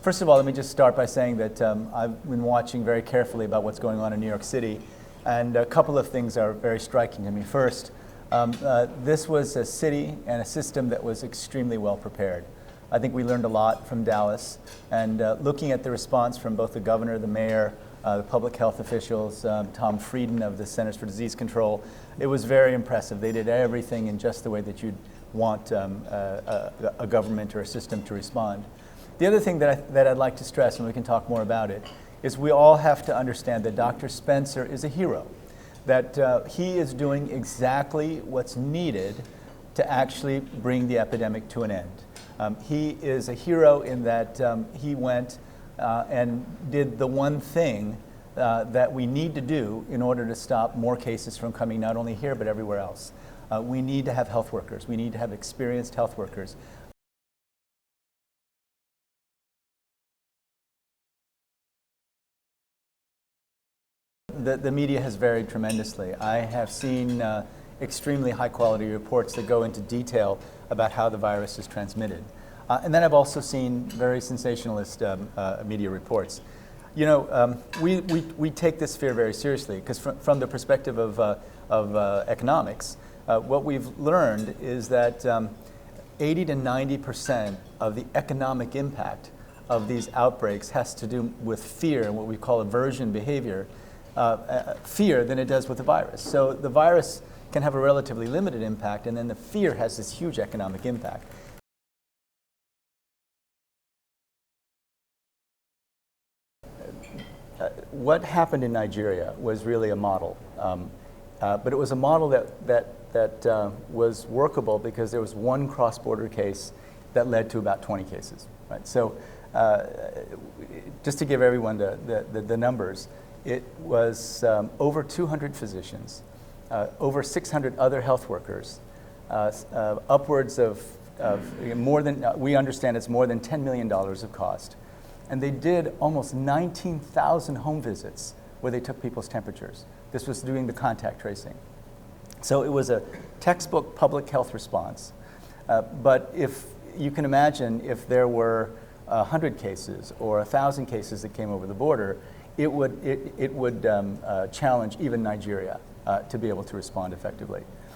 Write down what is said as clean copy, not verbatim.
First of all, let me just start by saying that I've been watching very carefully about what's going on in New York City, and a couple of things are very striking to me. First, this was a city and a system that was extremely well prepared. I think we learned a lot from Dallas, and looking at the response from both the governor, the mayor, the public health officials, Tom Frieden of the Centers for Disease Control, it was very impressive. They did everything in just the way that you'd want a government or a system to respond. The other thing that I'd like to stress, and we can talk more about it, is we all have to understand that Dr. Spencer is a hero, that he is doing exactly what's needed to actually bring the epidemic to an end. He is a hero in that he went and did the one thing that we need to do in order to stop more cases from coming not only here but everywhere else. We need to have health workers. We need to have experienced health workers. The media has varied tremendously. I have seen extremely high quality reports that go into detail about how the virus is transmitted. And then I've also seen very sensationalist media reports. You know, we take this fear very seriously because from the perspective of economics, what we've learned is that 80 to 90% of the economic impact of these outbreaks has to do with fear and what we call aversion behavior, fear than it does with the virus. So the virus can have a relatively limited impact, and then the fear has this huge economic impact. What happened in Nigeria was really a model, but it was a model that was workable because there was one cross-border case that led to about 20 cases. Right? So just to give everyone the numbers, it was over 200 physicians, over 600 other health workers, upwards of more than, we understand it's more than $10 million of cost. And they did almost 19,000 home visits where they took people's temperatures. This was doing the contact tracing. So it was a textbook public health response. But if you can imagine if there were 100 cases or 1,000 cases that came over the border, it would challenge even Nigeria to be able to respond effectively.